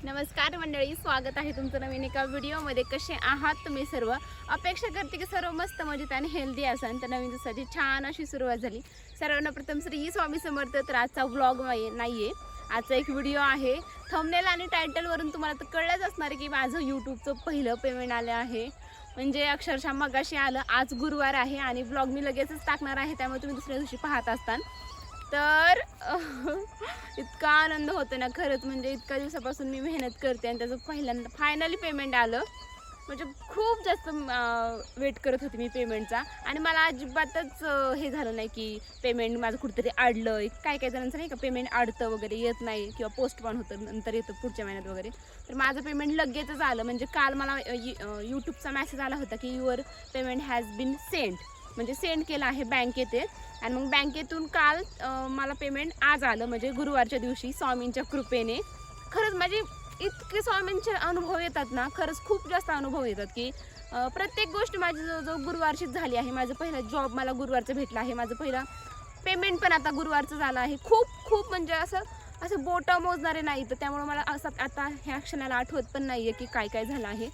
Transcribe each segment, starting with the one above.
नमस्कार मंडळी, स्वागत आहे तुमचं नवीन एका व्हिडिओमध्ये. कसे आहात तुम्ही सर्व? अपेक्षा करते की सर्व मस्त मजेत आणि हेल्दी असाल. तर नवीन दिवसाची छान अशी सुरुवात झाली. सर्वांना प्रथम श्री स्वामी समर्थ. तर आजचा व्लॉग नाही आहे, आजचा एक व्हिडिओ आहे. थंबनेल आणि टायटलवरून तुम्हाला तर कळलंच असणार आहे की माझं यूट्यूबचं पहिलं पेमेंट आलं आहे. म्हणजे अक्षरशः मगाशी आलं. आज गुरुवार आहे आणि व्लॉग मी लगेचच टाकणार आहे, त्यामुळे तुम्ही दुसऱ्या दिवशी पाहत असताल. तर इतका आनंद होतो ना खरंच. म्हणजे इतक्या दिवसापासून मी मेहनत करते आणि त्याचं पहिल्यांदा फायनली पेमेंट आलं. म्हणजे खूप जास्त वेट करत होते मी पेमेंटचा आणि मला अजिबातच हे झालं नाही की पेमेंट माझं कुठेतरी अडलं. काय काय जणांचं नाही का पेमेंट अडतं वगैरे, येत नाही किंवा पोस्टपोन होतं, नंतर येतं पुढच्या महिन्यात वगैरे. तर माझं पेमेंट लगेचच आलं. म्हणजे काल मला यूट्यूबचा मेसेज आला होता की your payment has been send, म्हणजे सेंड केलं आहे बँकेत. आणि मग बँकेतून काल मला पेमेंट आज आलं, म्हणजे गुरुवारच्या दिवशी स्वामींच्या कृपेने. खरंच माझे इतके स्वामींचे अनुभव येतात ना, खरंच खूप जास्त अनुभव येतात की प्रत्येक गोष्ट माझी जो गुरुवारचीच झाली आहे. माझं पहिलं जॉब मला गुरुवारचं भेटलं आहे, माझं पहिलं पेमेंट पण आता गुरुवारचं झालं आहे. खूप म्हणजे असं बोटं मोजणारे नाही. तर त्यामुळे मला असं आता ह्या क्षणाला आठवत पण नाही आहे की काय काय झालं आहे.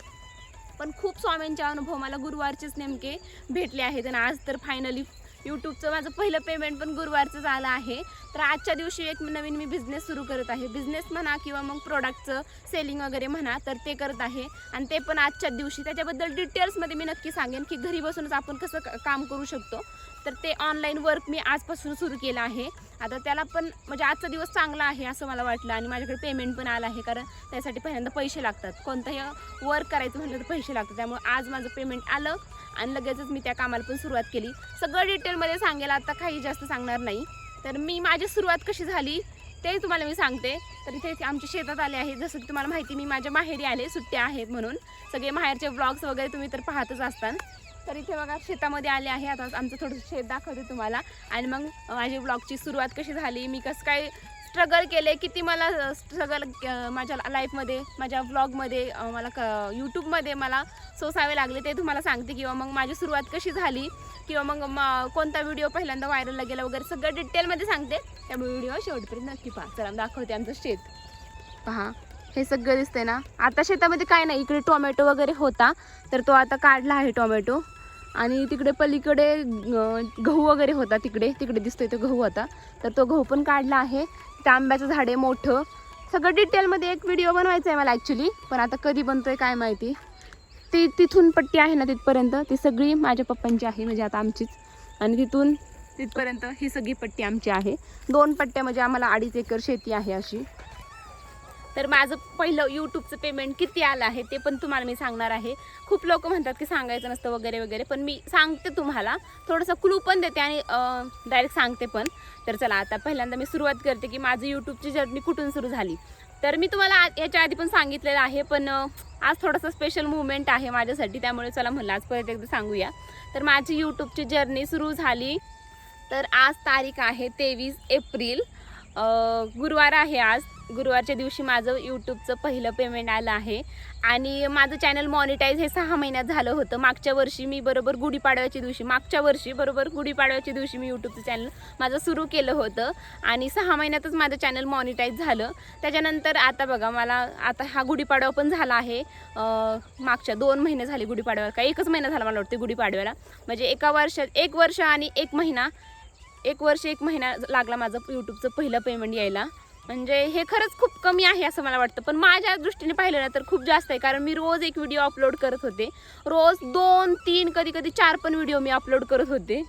पण खूप स्वामींचे अनुभव मला गुरुवारचेच नेमके भेटले आहेत. आणि आज तर फायनली यूट्यूबचं माझं पहिलं पेमेंट पण गुरुवारचं झालं आहे. तर आजच्या दिवशी एक नवीन मी बिझनेस सुरू करत आहे. बिझनेस म्हणा किंवा मग प्रोडक्टचं सेलिंग वगैरे म्हणा, तर ते करत आहे. आणि ते पण आजच्या दिवशी. त्याच्याबद्दल डिटेल्समध्ये मी नक्की सांगेन की घरी बसूनच आपण कसं काम करू शकतो. तर ते ऑनलाईन वर्क मी आजपासून सुरू केलं आहे. आता त्याला पण म्हणजे आजचा दिवस चांगला आहे असं मला वाटलं. आणि माझ्याकडे पेमेंट पण आलं आहे, कारण त्यासाठी पहिल्यांदा पैसे लागतात. कोणतंही वर्क करायचं म्हटलं तर पैसे लागतात. त्यामुळे आज माझं पेमेंट आलं आणि लगेचच मी त्या कामाला पण सुरुवात केली. सगळं डिटेलमध्ये सांगेल, आता काही जास्त सांगणार नाही. तर मी माझी सुरुवात कशी झाली ते तुम्हाला मी सांगते. तर इथे आमच्या शेतात आले आहे. जसं की तुम्हाला माहिती, मी माझ्या माहेरी आले, सुट्ट्या आहेत म्हणून. सगळे माहेरचे व्लॉग्स वगैरे तुम्ही तर पाहतच असताल. तर इथे बघा शेतामध्ये आले आहे. आता आमचं थोडंसं शेत दाखवते तुम्हाला. आणि मग माझी व्लॉगची सुरुवात कशी झाली, मी कसं काय स्ट्रगल केले, किती मला स्ट्रगल माझ्या लाईफमध्ये, माझ्या व्लॉगमध्ये, मला यूट्यूबमध्ये मला सोसावे लागले ते तुम्हाला सांगते. किंवा मग माझी सुरुवात कशी झाली, किंवा मग कोणता व्हिडिओ पहिल्यांदा व्हायरलला गेला वगैरे सगळं डिटेलमध्ये सांगते. त्यामुळे व्हिडिओ शेवटपर्यंत नक्की पहा. चला दाखवते आमचं शेत. पहा, हे सगळं दिसतंय ना. आता शेतामध्ये काय नाही, इकडे टोमॅटो वगैरे होता, तर तो आता काढला आहे टोमॅटो. आणि तिकडे पलीकडे गहू वगैरे होता, तिकडे दिसतोय तो गहू होता, तर तो गहू पण काढला आहे. त्या आंब्याचं झाड आहे मोठं. सगळं डिटेलमध्ये एक व्हिडिओ बनवायचा आहे मला ॲक्च्युली, पण आता कधी बनतोय काय माहिती. ती तिथून पट्टी आहे ना तिथपर्यंत, ती सगळी माझ्या पप्पांची आहे, म्हणजे आता आमचीच. आणि तिथून तिथपर्यंत ही सगळी पट्टी आमची आहे. 2 पट्ट्या, म्हणजे आम्हाला 2.5 एकर शेती आहे अशी. तर माझं पहिलं यूट्यूबचं पेमेंट किती आलं आहे ते पण तुम्हाला मी सांगणार आहे. खूप लोक म्हणतात की सांगायचं नसतं वगैरे वगैरे, पण मी सांगते तुम्हाला. थोडंसं क्लू पण देते आणि डायरेक्ट सांगते पण. तर चला, आता पहिल्यांदा मी सुरुवात करते की माझी यूट्यूबची जर्नी कुठून सुरू झाली. तर मी तुम्हाला याच्या आधी पण सांगितलेलं आहे, पण आज थोडंसं स्पेशल मुवमेंट आहे माझ्यासाठी, त्यामुळे चला म्हणलं आज परत एकदा सांगूया. तर माझी यूट्यूबची जर्नी सुरू झाली. तर आज तारीख आहे 23 एप्रिल, गुरुवार आहे आज. गुरुवारच्या दिवशी माझं यूट्यूबचं पहिलं पेमेंट आलं आहे. आणि माझं चॅनल मॉनिटाईज हे 6 महिन्यात झालं होतं. मागच्या वर्षी मी बरोबर गुढीपाडव्याच्या दिवशी मी यूट्यूबचं चॅनल माझं सुरू केलं होतं. आणि 6 महिन्यातच माझं चॅनल मॉनिटाईज झालं. त्याच्यानंतर आता बघा, मला आता हा गुढीपाडवा पण झाला आहे. मागच्या 2 महिने झाले गुढीपाडव्याला, का 1च महिना झाला मला वाटते गुढीपाडव्याला. म्हणजे 1 वर्ष आणि 1 महिना, 1 वर्ष 1 महिना लागला माझं यूट्यूबचं पहिलं पेमेंट यायला. म्हणजे हे खरंच खूप कमी आहे असं मला वाटतं, पण माझ्या दृष्टीने पाहिलं ना तर खूप जास्त आहे. कारण मी रोज एक व्हिडिओ अपलोड करत होते. रोज 2, 3, कधी 4 पण व्हिडिओ मी अपलोड करत होते.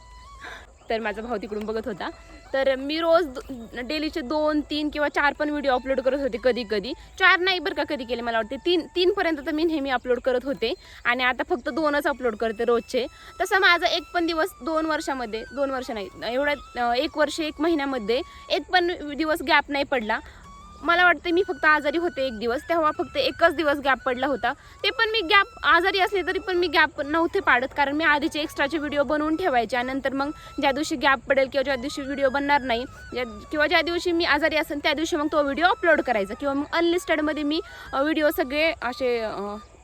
तर माझा भाऊ तिकडून बघत होता. तर मी रोज डेलीचे 2, 3 किंवा 4 पण व्हिडिओ अपलोड करत होते. कधी 4 नाही बरं का, कधी केले मला वाटते 3 पर्यंत तर मी नेहमी अपलोड करत होते. आणि आता फक्त 2च अपलोड करते रोजचे. तसं माझा एक पण दिवस 2 वर्षामध्ये, 2 वर्ष नाही, एवढ्या 1 वर्ष 1 महिन्यामध्ये एक पण दिवस गॅप नाही पडला. मला वाटते मी फक्त आजारी होते 1 दिवस, तेव्हा फक्त 1च दिवस गॅप पडला होता. ते पण मी गॅप आजारी असले तरी पण मी गॅप नव्हते पाडत, कारण मी आधीचे एक्स्ट्राचे व्हिडिओ बनवून ठेवायचे. आणि नंतर मग ज्या दिवशी गॅप पडेल किंवा ज्या दिवशी व्हिडिओ बनणार नाही, किंवा ज्या दिवशी मी आजारी असेल त्या दिवशी मग तो व्हिडिओ अपलोड करायचा. किंवा मग अनलिस्टेडमध्ये मी व्हिडिओ सगळे असे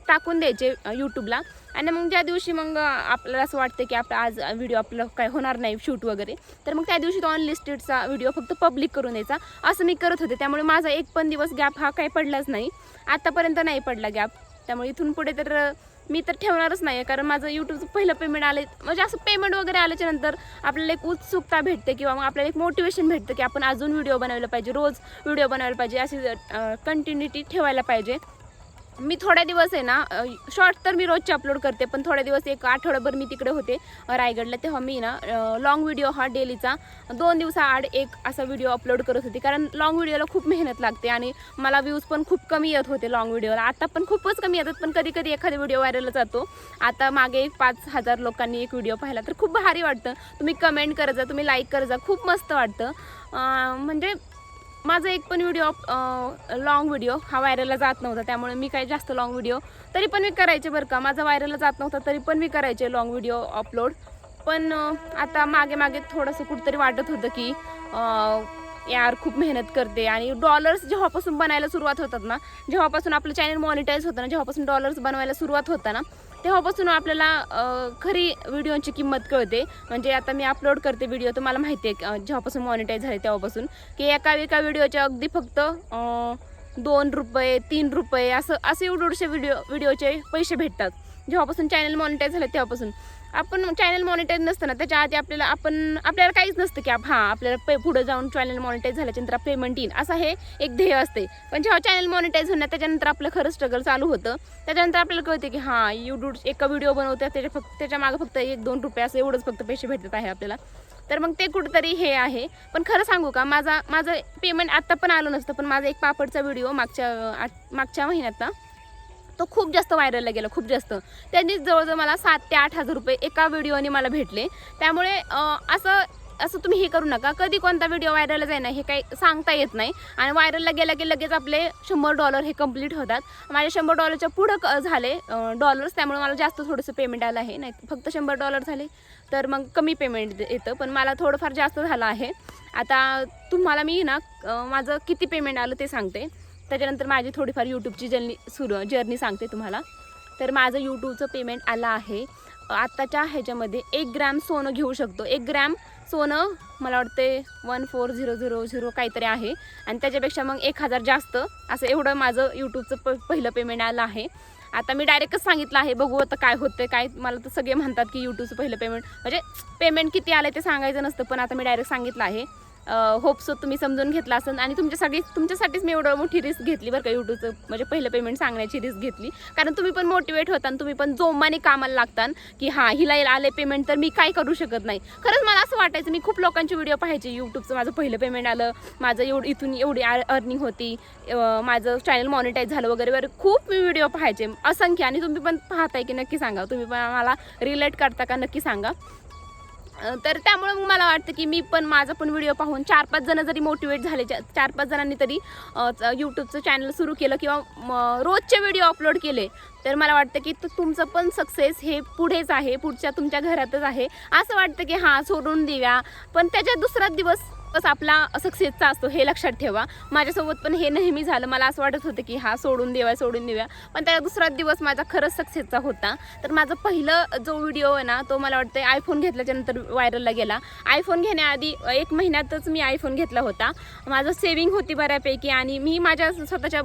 टाकून द्यायचे यूट्यूबला. आणि मग ज्या दिवशी मग आपल्याला असं वाटतं की आपला आज व्हिडिओ आपलं काय होणार नाही शूट वगैरे, तर मग त्या दिवशी तो अनलिस्टेडचा व्हिडिओ फक्त पब्लिक करून द्यायचा, असं मी करत होते. त्यामुळे माझा एक पण दिवस गॅप हा काही पडलाच नाही, आतापर्यंत नाही पडला गॅप. त्यामुळे इथून पुढे तर मी तर ठेवणारच नाही, कारण माझं यूट्यूबचं पहिलं पेमेंट आलं म्हणजे असं पेमेंट वगैरे आल्याच्या नंतर आपल्याला एक उत्सुकता भेटते किंवा मग आपल्याला एक मोटिवेशन भेटतं की आपण अजून व्हिडिओ बनवायला पाहिजे, रोज व्हिडिओ बनवायला पाहिजे, अशी कंटिन्युटी ठेवायला पाहिजे. मी थोड्या दिवस आहे ना शॉर्ट तर मी रोजचे अपलोड करते, पण थोड्या दिवस एक आठवडाभर मी तिकडे होते रायगडला, तेव्हा मी ना लॉंग व्हिडिओ हा डेलीचा 2 दिवसाआड एक असा व्हिडिओ अपलोड करत होते, कारण लॉंग व्हिडिओला खूप मेहनत लागते आणि मला व्ह्यूज पण खूप कमी येत होते लॉंग व्हिडिओला. आता पण खूपच कमी येतात, पण कधी कधी एखादा व्हिडिओ व्हायरल जातो. आता मागे 5,000 लोकांनी एक व्हिडिओ पाहिला, तर खूप भारी वाटतं. तुम्ही कमेंट करत जा, तुम्ही लाईक करत जा, खूप मस्त वाटतं. म्हणजे माझा एक पण व्हिडिओ लॉंग व्हिडिओ हा व्हायरलला जात नव्हता, त्यामुळे मी काही जास्त लॉंग व्हिडिओ तरी पण मी करायचे बरं का. माझा व्हायरलला जात नव्हता तरी पण मी करायचे लॉंग व्हिडिओ अपलोड. पण आता मागे मागे थोडंसं कुठंतरी वाटत होतं की यार खूप मेहनत करते, आणि डॉलर्स जेव्हापासून बनायला सुरुवात होतात ना, जेव्हापासून आपलं चॅनल मॉनिटाईज होतं ना, जेव्हापासून डॉलर्स बनवायला सुरुवात होता ना, तेव्हापासून आपल्याला खरी व्हिडिओची किंमत कळते. म्हणजे आता मी अपलोड करते व्हिडिओ, तर मला माहिती आहे जेव्हापासून मॉनिटाईज झाले तेव्हापासून की एका व्हिडिओचे अगदी फक्त 2 रुपये 3 रुपये असे एवढे व्हिडिओचे पैसे भेटतात. जेव्हापासून चॅनल मॉनिटाईज झाले तेव्हापासून. आपण चॅनल मॉनिटाईज नसतं ना, त्याच्या आधी आपल्याला काहीच नसतं की आपल्याला पुढे जाऊन चॅनल मॉनिटाईज झाल्याच्यानंतर पेमेंट येईल, असं हे एक ध्येय असते. पण जेव्हा चॅनल मॉनिटाईज होणार त्याच्यानंतर आपलं खरं स्ट्रगल चालू होतं. त्याच्यानंतर आपल्याला कळते की हां यूट्यूब एका व्हिडिओ बनवतात त्याच्या मागे फक्त 1-2 रुपये असं एवढंच फक्त पैसे भेटत आहे आपल्याला. तर मग ते कुठंतरी हे आहे. पण खरं सांगू का, माझं पेमेंट आत्ता पण आलं नसतं, पण माझा एक पापडचा व्हिडिओ मागच्या महिन्यात ना, तो खूप जास्त व्हायरलला गेला, खूप जास्त. त्यांनी जवळजवळ मला 7,000 ते 8,000 रुपये एका व्हिडिओने मला भेटले. त्यामुळे असं तुम्ही हे करू नका, कधी कोणता व्हिडिओ व्हायरलला जाईल ना हे काही सांगता येत नाही. आणि व्हायरलला गेला की लगेच आपले $100 हे कंप्लीट होतात. माझे $100च्या पुढं झाले डॉलर्स, त्यामुळे मला जास्त थोडंसं पेमेंट आलं आहे. नाही फक्त $100 झाले तर मग कमी पेमेंट येतं, पण मला थोडंफार जास्त झालं आहे. आता तुम्हाला मी ना माझं किती पेमेंट आलं ते सांगते, त्याच्यानंतर माझी थोडीफार यूट्यूबची जर्नी सांगते तुम्हाला. तर माझं यूट्यूबचं पेमेंट आलं आहे आत्ताच्या ह्याच्यामध्ये 1 ग्रॅम सोनं घेऊ शकतो. 1 ग्रॅम सोनं मला वाटते 14,000 काहीतरी आहे, आणि त्याच्यापेक्षा मग 1,000 जास्त, असं एवढं माझं यूट्यूबचं पहिलं पेमेंट आलं आहे. आता मी डायरेक्टच सांगितलं आहे, बघू आता काय होतं काय. मला तर सगळे म्हणतात की यूट्यूबचं पहिलं पेमेंट म्हणजे पेमेंट किती आलं ते सांगायचं नसतं, पण आता मी डायरेक्ट सांगितलं आहे. होप सो तुम्ही समजून घेतला असेल, आणि तुमच्यासाठीच मी एवढं मोठी रिस्क घेतली बरं का, यूट्यूबचं म्हणजे पहिलं पेमेंट सांगण्याची रिस्क घेतली. कारण तुम्ही पण मोटिवेट होता, तुम्ही पण जोमाने कामाला लागतात की हां हिला आले पेमेंट तर मी काय करू शकत नाही. खरंच मला असं वाटायचं, मी खूप लोकांचे व्हिडिओ पाहायचे, यूट्यूबचं माझं पहिलं पेमेंट आलं, माझं इथून एवढी अर्निंग होती, माझं चॅनल मॉनिटाईज झालं वगैरे वगैरे, खूप मी व्हिडिओ पाहायचे असंख्य. आणि तुम्ही पण पाहताय की नक्की सांगा, तुम्ही पण मला रिलेट करता का नक्की सांगा. तर त्यामुळे मग मला वाटतं की मी पण माझा पण व्हिडिओ पाहून 4-5 जण जरी मोटिवेट झाले, 4-5 जणांनी तरी यूट्यूबचं चॅनल सुरू केलं किंवा रोजचे व्हिडिओ अपलोड केले, तर मला वाटतं की तुमचं पण सक्सेस हे पुढेच आहे, पुढच्या तुमच्या घरातच आहे. असं वाटतं की हां सोडून देऊया, पण त्याच्या दुसरा दिवस आपला सक्सेसचा असतो हे लक्षात ठेवा. माझ्यासोबत पण हे नेहमी झालं. मला असं वाटत होतं की हा सोडून देऊया, पण त्याचा दुसरा दिवस माझा खरंच सक्सेसचा होता. तर माझं पहिलं जो व्हिडिओ आहे ना, तो मला वाटतं आयफोन घेतल्याच्यानंतर व्हायरलला गेला. आयफोन घेण्याआधी 1 महिन्यातच मी आयफोन घेतला होता. माझं सेविंग होती बऱ्यापैकी, आणि मी माझ्या स्वतःच्या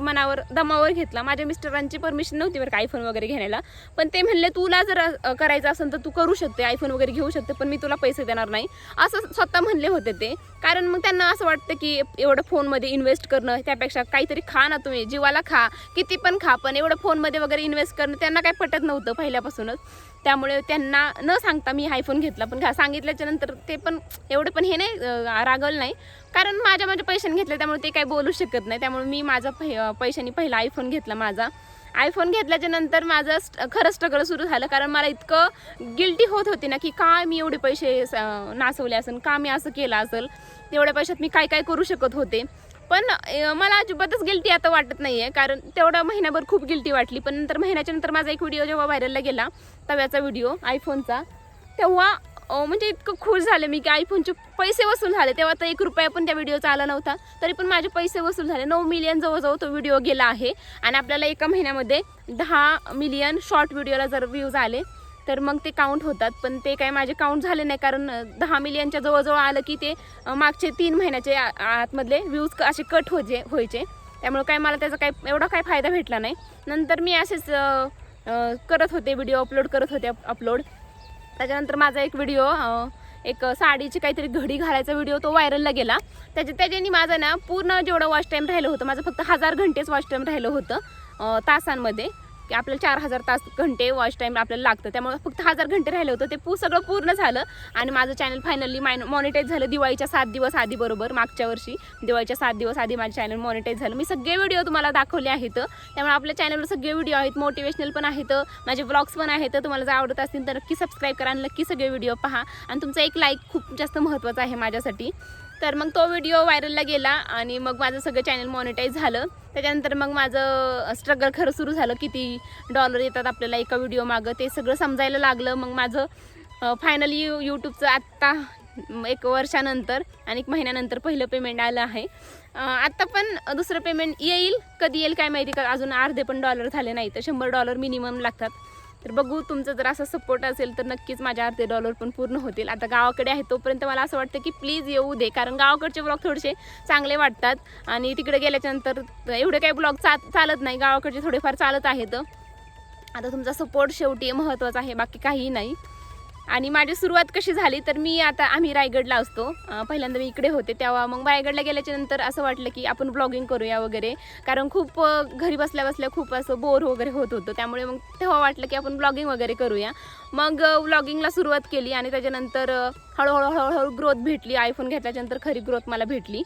दमावर घेतला. माझ्या मिस्टरांची परमिशन नव्हती बरं का आयफोन वगैरे घेण्याला, पण ते म्हणले तुला जर करायचं असेल तर तू करू शकते, आयफोन वगैरे घेऊ शकते, पण मी तुला पैसे देणार नाही, असं स्वतः म्हणले होते ते. कारण मग त्यांना असं वाटतं की एवढं फोनमध्ये इन्व्हेस्ट करणं, त्यापेक्षा काहीतरी खा ना, तुम्ही जीवाला खा, किती पण खा, पण एवढं फोनमध्ये वगैरे इन्व्हेस्ट करणं त्यांना काही पटत नव्हतं पहिल्यापासूनच. त्यामुळे त्यांना न सांगता मी आयफोन घेतला. पण सांगितल्याच्या नंतर ते पण एवढं पण हे नाही रागवलं नाही, कारण माझ्या पैशाने घेतले त्यामुळे ते काही बोलू शकत नाही. त्यामुळे मी माझा पैशाने पहिला आयफोन घेतला. माझा आयफोन घेतल्याच्या नंतर माझं खरं स्ट्रगल सुरू झालं, कारण मला इतकं गिल्टी होत होती ना की का मी एवढे पैसे नासवले असेल, का मी असं केलं असेल, तेवढ्या पैशात मी काय करू शकत होते. पण मला अजिबातच गिल्टी आता वाटत नाही आहे, कारण तेवढा महिनाभर खूप गिल्टी वाटली. पण नंतर महिन्याच्या नंतर माझा एक व्हिडिओ जेव्हा व्हायरलला गेला, तव्याचा व्हिडिओ आयफोनचा, तेव्हा म्हणजे इतकं खुश झाले मी की आयफोनचे पैसे वसूल झाले. तेव्हा तर 1 रुपया पण त्या व्हिडिओचा आला नव्हता, तरी पण माझे पैसे वसूल झाले. 9 मिलियन जवळजवळ तो व्हिडिओ गेला आहे. आणि आपल्याला एका महिन्यामध्ये 10 मिलियन शॉर्ट व्हिडिओला जर व्ह्यूज आले तर मग ते काउंट होतात. पण ते काय माझे काउंट झाले नाही, कारण 10 मिलियनच्या जवळजवळ आलं की ते मागचे 3 महिन्याचे आतमधले व्ह्यूज असे कट व्हायचे. त्यामुळे काय मला त्याचा काही एवढा काय फायदा भेटला नाही. नंतर मी असेच करत होते व्हिडिओ अपलोड करत होते अपलोड. त्याच्यानंतर माझा एक व्हिडिओ एक साडीची काहीतरी घडी घालायचा व्हिडिओ तो व्हायरलला गेला. त्याच्याने माझं ना पूर्ण जेवढं वॉच टाईम राहिलं होतं, माझं फक्त 1000 घंटेच वॉच टाईम राहिलं होतं तासांमध्ये, की आपल्याला 4000 घंटे वॉच टाईम आपल्याला लागतं. त्यामुळे फक्त 1000 घंटे राहिलं होतं, ते सगळं पूर्ण झालं. आणि माझं चॅनल फायनली मॉनिटाईज झालं दिवाळीच्या 7 दिवस आधी. बरोबर मागच्या वर्षी दिवाळीच्या 7 दिवस आधी माझं चॅनल मॉनिटाईज झालं. मी सगळे व्हिडिओ तुम्हाला दाखवले आहेत. त्यामुळे आपल्या चॅनलवर सगळे व्हिडिओ आहेत, मोटिवेशनल पण आहेत, माझे ब्लॉग्स पण आहेत. तुम्हाला जर आवडत असतील तर नक्की सबस्क्राईब करा आणि नक्की सगळे व्हिडिओ पहा. आणि तुमचा एक लाईक खूप जास्त महत्त्वाचा आहे माझ्यासाठी. तर मग तो व्हिडिओ व्हायरलला गेला आणि मग माझं सगळं चॅनल मॉनिटाईज झालं. त्याच्यानंतर मग माझं स्ट्रगल खरं सुरू झालं, किती डॉलर येतात आपल्याला एका व्हिडिओ मागं ते सगळं समजायला लागलं. मग माझं फायनली यूट्यूबचं आत्ता 1 वर्षानंतर आणि 1 महिन्यानंतर पहिलं पेमेंट आलं आहे. आत्ता पण दुसरं पेमेंट येईल, कधी येईल काय माहिती, का अजून अर्धे पण डॉलर झाले नाही. तर $100 मिनिमम लागतात. तर बघू, तुमचं जर असा सपोर्ट असेल तर नक्कीच माझे अर्धे डॉलर पण पूर्ण होतील. आता गावाकडे आहे तोपर्यंत मला असं वाटतं की प्लीज येऊ दे, कारण गावाकडचे ब्लॉग थोडेसे चांगले वाटतात. आणि तिकडे गेल्याच्यानंतर एवढे काही ब्लॉग चालत नाही, गावाकडचे थोडेफार चालत आहेत. आता तुमचा सपोर्ट शेवटी महत्त्वाचा आहे, बाकी काहीही नाही. आणि माझी सुरुवात कशी झाली तर आम्ही रायगडला असतो. पहिल्यांदा मी इकडे होते, तेव्हा मग रायगडला गेल्याच्या नंतर असं वाटलं की आपण ब्लॉगिंग करूया वगैरे, कारण खूप घरी बसल्या बसल्या खूप असं बोर वगैरे होत होतं. त्यामुळे मग तेव्हा वाटलं की आपण ब्लॉगिंग वगैरे करूया. मग ब्लॉगिंगला सुरुवात केली आणि त्याच्यानंतर हळूहळू ग्रोथ भेटली. आयफोन घेतल्याच्यानंतर खरी ग्रोथ मला भेटली.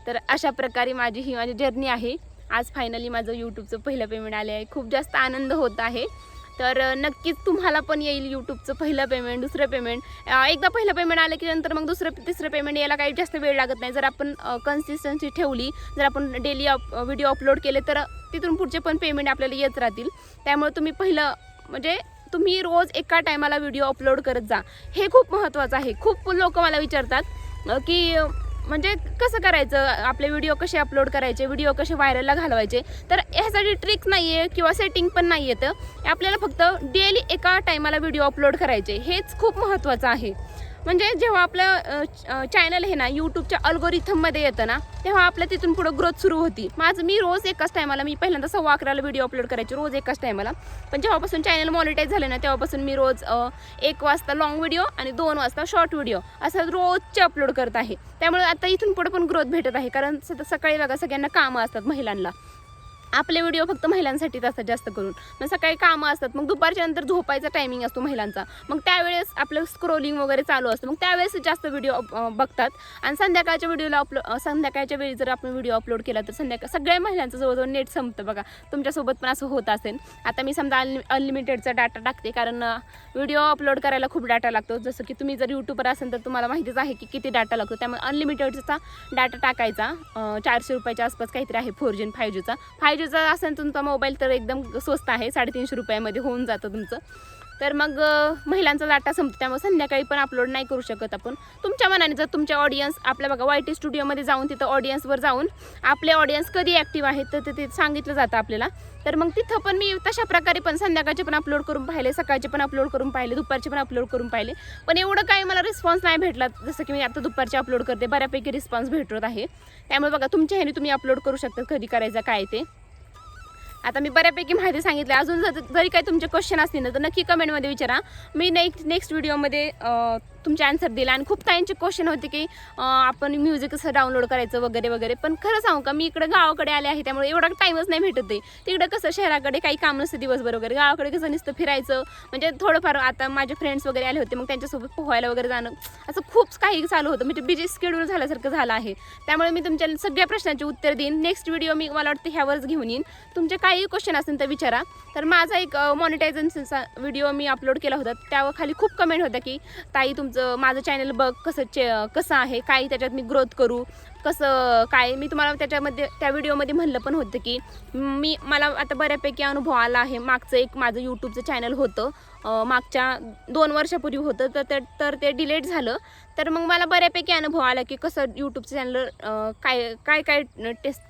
तर अशा प्रकारे माझी जर्नी आहे. आज फायनली माझं यूट्यूबचं पहिलं पेमेंट आले आहे. खूप जास्त आनंद होत आहे. तर नक्कीच तुम्हाला पण येईल यूट्यूबचं पहिलं पेमेंट, दुसरं पेमेंट. एकदा पहिलं पेमेंट आलं की नंतर मग दुसरं तिसरं पेमेंट यायला काही जास्त वेळ लागत नाही. जर आपण कन्सिस्टन्सी ठेवली, जर आपण डेली व्हिडिओ अपलोड केले तर तिथून पुढचे पण पेमेंट आपल्याला येत राहतील. त्यामुळे तुम्ही तुम्ही रोज एका टायमाला व्हिडिओ अपलोड करत जा, हे खूप महत्त्वाचं आहे. खूप लोक मला विचारतात की म्हणजे कसं करायचं, आपले व्हिडिओ कसे अपलोड करायचे, व्हिडिओ कसे व्हायरलला घालवायचे. तर ह्यासाठी ट्रिक नाही आहे किंवा सेटिंग पण नाही येतं. आपल्याला फक्त डेली एका टायमाला व्हिडिओ अपलोड करायचे, हेच खूप महत्त्वाचं आहे. म्हणजे जेव्हा आपलं चॅनल आहे ना यूट्यूबच्या अल्गोरिथममध्ये येतं ना, तेव्हा आपल्या तिथून पुढं ग्रोथ सुरू होती. मी रोज एकाच टायमाला, मी पहिल्यांदा 11:15 व्हिडिओ अपलोड करायचे रोज एकाच टायमाला. पण जेव्हापासून चॅनल मॉनिटाईज झालं ना, तेव्हापासून मी रोज 1 वाजता लॉंग व्हिडिओ आणि 2 वाजता शॉर्ट व्हिडिओ असं रोजचे अपलोड करत आहे. त्यामुळे आता इथून पुढे पण ग्रोथ भेटत आहे, कारण सकाळी बघा सगळ्यांना कामं असतात महिलांना. आपले व्हिडिओ फक्त महिलांसाठीच असतात जास्त करून. मग सकाळी कामं असतात, मग दुपारच्या नंतर झोपायचा टायमिंग असतो महिलांचा, मग त्यावेळेस आपलं स्क्रोलिंग वगैरे चालू असतं, मग त्यावेळेस जास्त व्हिडिओ बघतात. आणि संध्याकाळच्या वेळी जर आपण व्हिडिओ अपलोड केला तर सगळ्या महिलांचं जवळजवळ नेट संपतं. बघा तुमच्यासोबत पण असं होत असेल. आता मी समजा अनलिमिटेडचा डाटा टाकते, कारण व्हिडिओ अपलोड करायला खूप डाटा लागतो. जसं की तुम्ही जर यूट्यूबर असेल तर तुम्हाला माहितीच आहे की किती डाटा लागतो. त्यामुळे अनलिमिटेडचा डाटा टाकायचा. 400 रुपयाच्या आसपास काहीतरी आहे 4G 5Gचा. 5Gचा असेल तुमचा मोबाईल तर एकदम स्वस्त आहे, 350 रुपयामध्ये होऊन जातं तुमचं. तर मग महिलांचा डाटा संपतो, त्यामुळे संध्याकाळी पण अपलोड नाही करू शकत आपण. तुमच्या मनाने जर तुमच्या ऑडियन्स आपल्या बघा YT स्टुडिओमध्ये जाऊन तिथं ऑडियन्सवर जाऊन आपले ऑडियन्स कधी ॲक्टिव्ह आहेत तर ते सांगितलं जातं आपल्याला. तर मग तिथं पण मी तशा प्रकारे पण संध्याकाळचे पण अपलोड करून पाहिले, सकाळचे पण अपलोड करून पाहिले, दुपारचे पण अपलोड करून पाहिले. पण एवढं काही मला रिस्पॉन्स नाही भेटला. जसं की मी आता दुपारचे अपलोड करते, बऱ्यापैकी रिस्पॉन्स भेटत आहे. त्यामुळे बघा तुमच्या ह्याने तुम्ही अपलोड करू शकता, कधी करायचं काय ते. आता मी बऱ्यापैकी माहिती सांगितली. अजून जरी काही तुमचे क्वेश्चन असतील ना तर नक्की कमेंटमध्ये विचारा. मी नेक्स्ट व्हिडिओमध्ये तुमचे आन्सर दिला. आणि खूप ताईंचे क्वेश्चन होते की आपण म्युझिक कसं डाउनलोड करायचं वगैरे वगैरे. पण खरं सांगू का, मी इकडे गावाकडे आले आहे त्यामुळे एवढा टाईमच नाही भेटत आहे. तिकडे कसं शहराकडे काही काम नसतं दिवसभर वगैरे, गावाकडे कसं नुसतं फिरायचं. म्हणजे थोडंफार आता माझे फ्रेंड्स वगैरे आले होते, मग त्यांच्यासोबत पोहायला वगैरे जाणं, असं खूप काही चालू होतं. म्हणजे बिझी शेड्यूल झाल्यासारखं झालं आहे. त्यामुळे मी तुमच्या सगळ्या प्रश्नांची उत्तर देईन. नेक्स्ट व्हिडिओ मी मला वाटतं ह्यावरच घेऊन येईन. तुमचे काही क्वेश्चन असेल तर विचारा. तर माझा एक मॉनिटायझेशनचा व्हिडिओ मी अपलोड केला होता, त्यावर खाली खूप कमेंट होत्या की ताई तुमचं माझं चॅनल बघ कसं आहे, काय त्याच्यात मी ग्रोथ करू, कसं काय मी तुम्हाला त्या व्हिडिओमध्ये म्हणलं पण होतं की मला आता बऱ्यापैकी अनुभव आला आहे. मागचं एक माझं यूट्यूबचं चॅनल होतं, मागच्या 2 वर्षापूर्वी होतं, तर ते डिलीट झालं. तर मग मला बऱ्यापैकी अनुभव आला की कसं यूट्यूबचं चॅनल काय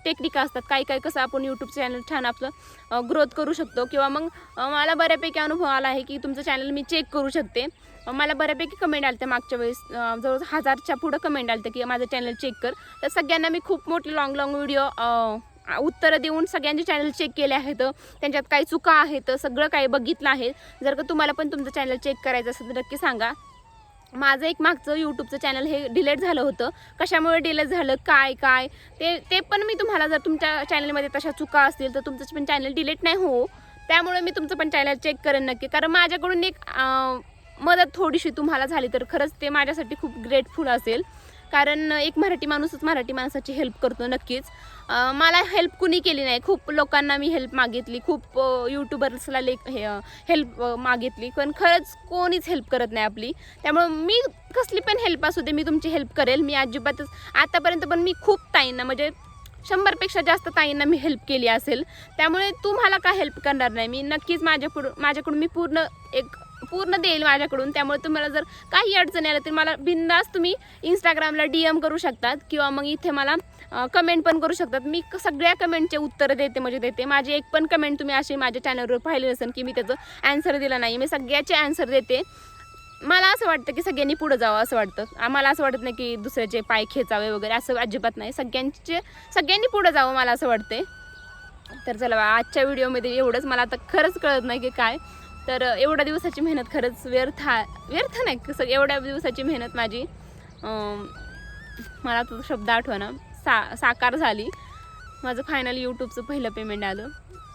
टेक्निक असतात, काय कसं आपण यूट्यूबचं चॅनल छान आपलं ग्रोथ करू शकतो. किंवा मग मला बऱ्यापैकी अनुभव आला आहे की तुमचं चॅनल मी चेक करू शकते. मला बऱ्यापैकी कमेंट आले मागच्या वेळेस, जवळ 1000च्या पुढं कमेंट आलं की माझं चॅनल चेक कर. तर सगळ्यांना मी खूप मोठे लाँग व्हिडिओ उत्तरं देऊन सगळ्यांचे चॅनल चेक केले आहेत, त्यांच्यात काही चुका आहेत, सगळं काही बघितलं आहे. जर का तुम्हाला पण तुमचं चॅनल चेक करायचं असेल तर नक्की सांगा. माझं एक मागचं यूट्यूबचं चॅनल हे डिलीट झालं होतं. कशामुळे डिलीट झालं, काय ते पण मी तुम्हाला, जर तुमच्या चॅनलमध्ये तशा चुका असतील तर तुमचं पण चॅनल डिलीट नाही हो. त्यामुळे मी तुमचं पण चॅनल चेक करेन नक्की. कारण माझ्याकडून एक मदत थोडीशी तुम्हाला झाली तर खरंच ते माझ्यासाठी खूप ग्रेटफुल असेल. कारण एक मराठी माणूसच मराठी माणसाची हेल्प करतो नक्कीच. मला हेल्प कुणी केली नाही. खूप लोकांना मी हेल्प मागितली, खूप यूट्यूबर्सला हेल्प मागितली, पण खरंच कोणीच हेल्प करत नाही आपली. त्यामुळे मी कसली पण हेल्प असू दे मी तुमची हेल्प करेल. मी अजिबातच आतापर्यंत पण मी खूप ताईंना, म्हणजे 100पेक्षा जास्त ताईंना मी हेल्प केली असेल. त्यामुळे तुम्हाला काय हेल्प करणार नाही मी. नक्कीच माझ्याकडून मी पूर्ण देईल माझ्याकडून. त्यामुळे तुम्हाला जर काही अडचणी आल्या तर मला बिनधास्त तुम्ही इंस्टाग्रामला DM करू शकतात किंवा मग इथे मला कमेंट पण करू शकतात. मी सगळ्या कमेंटचे उत्तर देते. माझी एक पण कमेंट तुम्ही अशी माझ्या चॅनलवर पाहिली नसेल की मी त्याचं ॲन्सर दिला नाही. मी सगळ्याचे ॲन्सर देते. मला असं वाटतं की सगळ्यांनी पुढं जावं असं वाटतं. आम्हाला असं वाटत नाही की दुसऱ्याचे पाय खेचावे वगैरे, असं अजिबात नाही. सगळ्यांनी पुढं जावं मला असं वाटते. तर चला आजच्या व्हिडिओमध्ये एवढंच. मला आता खरंच कळत नाही की काय. तर एवढ्या दिवसाची मेहनत खरंच व्यर्थ नाही, कसं एवढ्या दिवसाची मेहनत माझी मला तो शब्द आठवना साकार झाली. माझं फायनली यूट्यूबचं पहिलं पेमेंट आलं.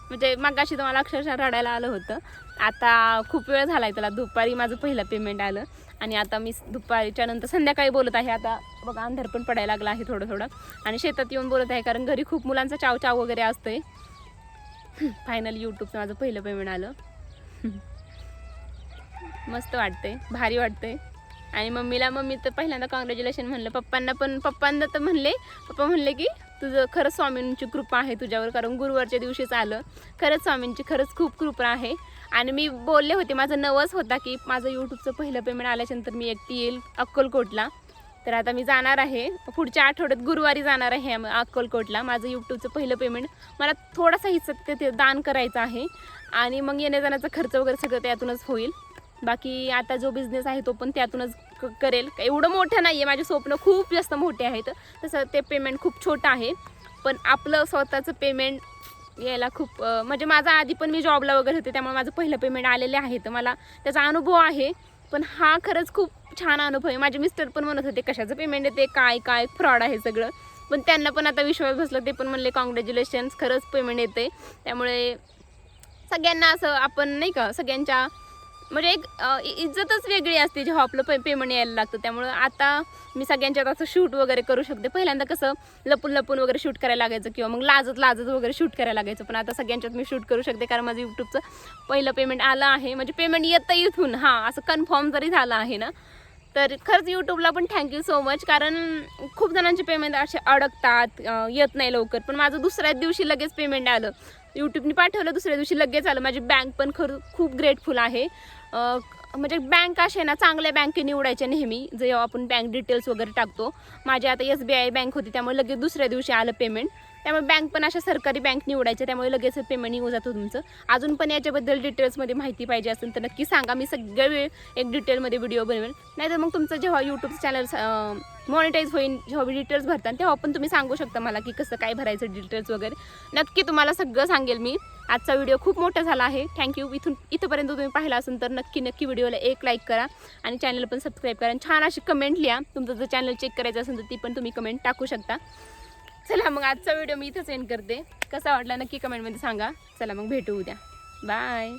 म्हणजे मगाशी तर मला अक्षरशः रडायला आलं होतं. आता खूप वेळ झाला आहे त्याला. दुपारी माझं पहिलं पेमेंट आलं आणि आता मी दुपारीच्या नंतर संध्याकाळी बोलत आहे. आता बघा अंधार पण पडायला लागला आहे थोडं आणि शेतात येऊन बोलत आहे, कारण घरी खूप मुलांचा चाव वगैरे असतंय. फायनली यूट्यूबचं माझं पहिलं पेमेंट आलं. मस्त वाटते, भारी वाटते. आणि मम्मी तर पहिल्यांदा कॉंग्रॅच्युलेशन म्हणलं. पप्पा तर पप्पा म्हणले की तुझं खरंच स्वामींची कृपा आहे तुझ्यावर, कारण गुरुवारच्या दिवशीच आलं. खरंच स्वामींची खरंच खूप कृपा आहे. आणि मी बोलले होते, माझं नवस होता की माझं यूट्यूबचं पहिलं पेमेंट आल्याच्यानंतर मी एकटी येईल अक्कलकोटला. तर आता मी जाणार आहे पुढच्या आठवड्यात, गुरुवारी जाणार आहे अक्कलकोटला. माझं यूट्यूबचं पहिलं पेमेंट मला थोडासा हिस्सा ते दान करायचं आहे आणि मग येण्याजाण्याचा खर्च वगैरे सगळं त्यातूनच होईल. बाकी आता जो बिझनेस आहे तो पण त्यातूनच करेल. एवढं मोठं नाही आहे, माझे स्वप्न खूप जास्त मोठे आहेत. तसं ते पेमेंट खूप छोटं आहे, पण आपलं स्वतःचं पेमेंट यायला खूप म्हणजे माझा आधी पण मी जॉबला वगैरे होते, त्यामुळे माझं पहिलं पेमेंट आलेले आहे. तर मला त्याचा अनुभव आहे. पण हा खरंच खूप छान अनुभव आहे. माझे मिस्टर पण म्हणत होते कशाचं पेमेंट येते, काय फ्रॉड आहे सगळं. पण त्यांना पण आता विश्वास बसला. ते पण म्हणले कॉंग्रॅच्युलेशन्स, खरंच पेमेंट येते. त्यामुळे सगळ्यांना असं आपण नाही का, सगळ्यांच्या म्हणजे एक इज्जतच वेगळी असते जेव्हा आपलं पेमेंट यायला लागतं. त्यामुळं आता मी सगळ्यांच्यात असं शूट वगैरे करू शकते. पहिल्यांदा कसं लपून वगैरे शूट करायला लागायचं किंवा मग लाजत वगैरे शूट करायला लागायचं. पण आता सगळ्यांच्यात मी शूट करू शकते, कारण माझं यूट्यूबचं पहिलं पेमेंट आलं आहे. म्हणजे पेमेंट येतं इथून, असं कन्फर्म जरी झालं आहे ना. तर खरंच यूट्यूबला पण थँक्यू सो मच. कारण खूप जणांचे पेमेंट असे अडकतात, येत नाही लवकर. पण माझं दुसऱ्याच दिवशी लगेच पेमेंट आलं. यूट्यूबने पाठवलं, दुसऱ्या दिवशी लगेच आलं. माझी बँक पण खूप ग्रेटफुल आहे. म्हणजे बँक असे ना, चांगल्या बँके निवडायच्या नेहमी जेव्हा आपण बँक डिटेल्स वगैरे टाकतो. माझी आता SBI बँक होती, त्यामुळे लगेच दुसऱ्या दिवशी आलं पेमेंट. त्यामुळे बँक पण अशा सरकारी बँक निवडायच्या, त्यामुळे लगेच पेमेंट निघून जातं तुमचं. अजून पण याच्याबद्दल डिटेल्समध्ये माहिती पाहिजे असेल तर नक्की सांगा. मी सगळ्या वेळ एक डिटेलमध्ये व्हिडिओ बनवेल. नाहीतर मग तुमचं जेव्हा यूट्यूब चॅनल मॉनिटाईज होईल, जेव्हा डिटेल्स भरतात तेव्हा पण तुम्ही सांगू शकता मला की कसं काय भरायचं डिटेल्स वगैरे. नक्की तुम्हाला सगळं सांगेल मी. आजचा व्हिडिओ खूप मोठा झाला आहे. थँक्यू. इथंपर्यंत तुम्ही पाहिला असेल तर नक्की व्हिडिओला एक लाईक करा आणि चॅनल पण सबस्क्राईब करा. छान अशी कमेंट लिहा. तुमचं जर चॅनल चेक करायचं असेल तर ती पण तुम्ही कमेंट टाकू शकता. चला मग आजचा व्हिडिओ मी इथंच एंड करते. कसा वाटला नक्की कमेंटमध्ये सांगा. चला मग भेटू उद्या. बाय.